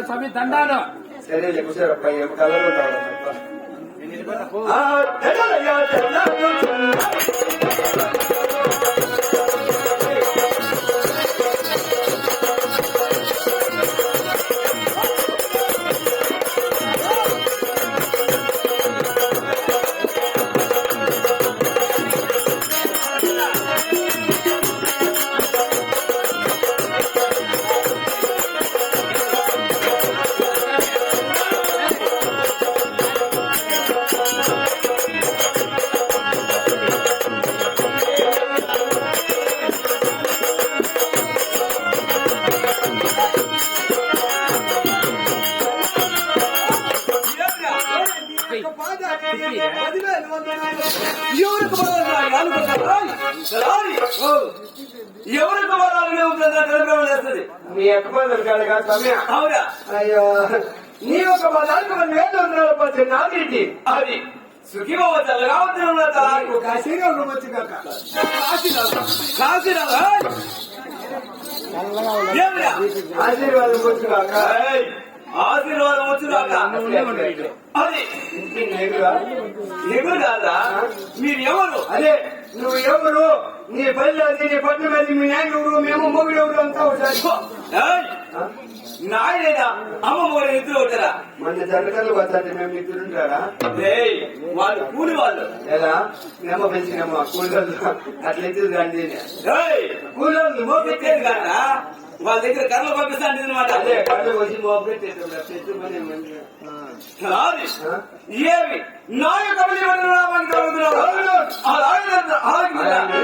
స్వామి దండాలు. సరే కూర్చోరప్ప కలర్ ఎవరికి వస్తుంది నీ ఎక్కువ కాదు అవునా? అయ్యో నీ ఒక పదానికి 1000 రూపాయలు నాకేంటి అది సుఖీబాబు చల్లగా ఉంటుంది. కాశీరావు వచ్చి కాక కాశీరావు ఆశీర్వాదం వచ్చి కాక ఆశీర్వాదం వచ్చుదాకా అది ఎగురు కాదా? మీరు ఎవరు? అదే నువ్వు ఎవరు, నీ పల్లె అది, నీ పట్నం అది, మీ నాయన ఎవరు, మేము మొగుడు ఎవరు అంతా ఒకసారి. నాయన అమ్మ మొగుడు ఇద్దరు అవుతారా? మన జనకలు వద్దంటే మేము ఇద్దరు ఉంటారా? వాళ్ళు కూలి వాళ్ళు ఎలా నెమ్మ పెంచినమ్మ కూలీలు అట్లయితే రండి కూలి మోపెట్టేది కదా. వాళ్ళ దగ్గర కర్రలు పంపిస్తాను అనమాట. అదే కళ్ళు వచ్చి మోపెట్టేది ఏమి నా యొక్క